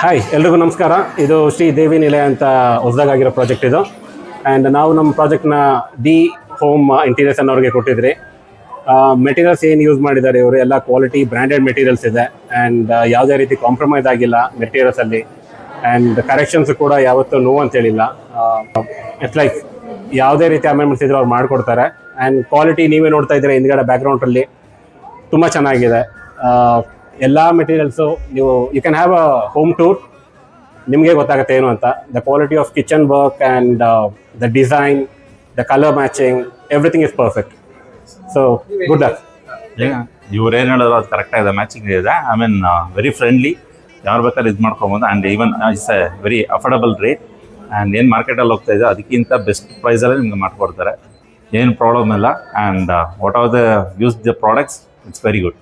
Hi ಎಲ್ರಿಗೂ ನಮಸ್ಕಾರ. ಇದು ಶ್ರೀ ದೇವಿ ನಿಲಯ ಅಂತ ಹೊಸದಾಗಿರೋ ಪ್ರಾಜೆಕ್ಟ್ ಇದು. ಆ್ಯಂಡ್ ನಾವು ನಮ್ಮ ಪ್ರಾಜೆಕ್ಟ್ನ ದಿ ಹೋಮ್ ಇಂಟೀರಿಯರ್ಸ್ ಅನ್ನೋರಿಗೆ ಕೊಟ್ಟಿದ್ರಿ. ಮೆಟೀರಿಯಲ್ಸ್ ಏನು ಯೂಸ್ ಮಾಡಿದ್ದಾರೆ ಇವರು ಎಲ್ಲ ಕ್ವಾಲಿಟಿ ಬ್ರ್ಯಾಂಡೆಡ್ ಮೆಟೀರಿಯಲ್ಸ್ ಇದೆ. ಆ್ಯಂಡ್ ಯಾವುದೇ ರೀತಿ ಕಾಂಪ್ರಮೈಸ್ ಆಗಿಲ್ಲ ಮೆಟೀರಿಯಲ್ಸಲ್ಲಿ. ಆ್ಯಂಡ್ ಕರೆಕ್ಷನ್ಸ್ ಕೂಡ ಯಾವತ್ತೂ ನೋ ಅಂತ ಹೇಳಿಲ್ಲ. ಇಟ್ಸ್ ಲೈಕ್ ಯಾವುದೇ ರೀತಿ ಅಮೆಂಡ್ಮೆಂಟ್ಸ್ ಇದ್ರೆ ಅವ್ರು ಮಾಡಿಕೊಡ್ತಾರೆ. ಆ್ಯಂಡ್ ಕ್ವಾಲಿಟಿ ನೀವೇ ನೋಡ್ತಾ ಇದ್ದೀರಾ ಹಿಂದ್ಗಡೆ ಬ್ಯಾಕ್ಗ್ರೌಂಡಲ್ಲಿ ತುಂಬ ಚೆನ್ನಾಗಿದೆ. ಎಲ್ಲ ಮೆಟೀರಿಯಲ್ಸು ನೀವು you can have a home tour, ನಿಮಗೆ ಗೊತ್ತಾಗುತ್ತೆ ಏನು ಅಂತ. The quality of kitchen work and the design, the colour matching, everything is perfect. So good luck. ಇವ್ರೇನು ಹೇಳಿದ್ರು ಅದು ಕರೆಕ್ಟಾಗಿದೆ, ಮ್ಯಾಚಿಂಗ್ ಇದೆ. ಐ ಮೀನ್ ವೆರಿ ಫ್ರೆಂಡ್ಲಿ, ಯಾರು ಬೇಕಾದ್ರೆ ಇದು ಮಾಡ್ಕೊಬೋದು. And even it's a very affordable rate. And ಏನು ಮಾರ್ಕೆಟಲ್ಲಿ ಹೋಗ್ತಾ ಇದೆ ಅದಕ್ಕಿಂತ ಬೆಸ್ಟ್ ಪ್ರೈಸಲ್ಲೇ ನಿಮ್ಗೆ ಮಾಡಿಕೊಡ್ತಾರೆ, ಏನು ಪ್ರಾಬ್ಲಮ್ ಇಲ್ಲ. And what are the use the products, it's very good.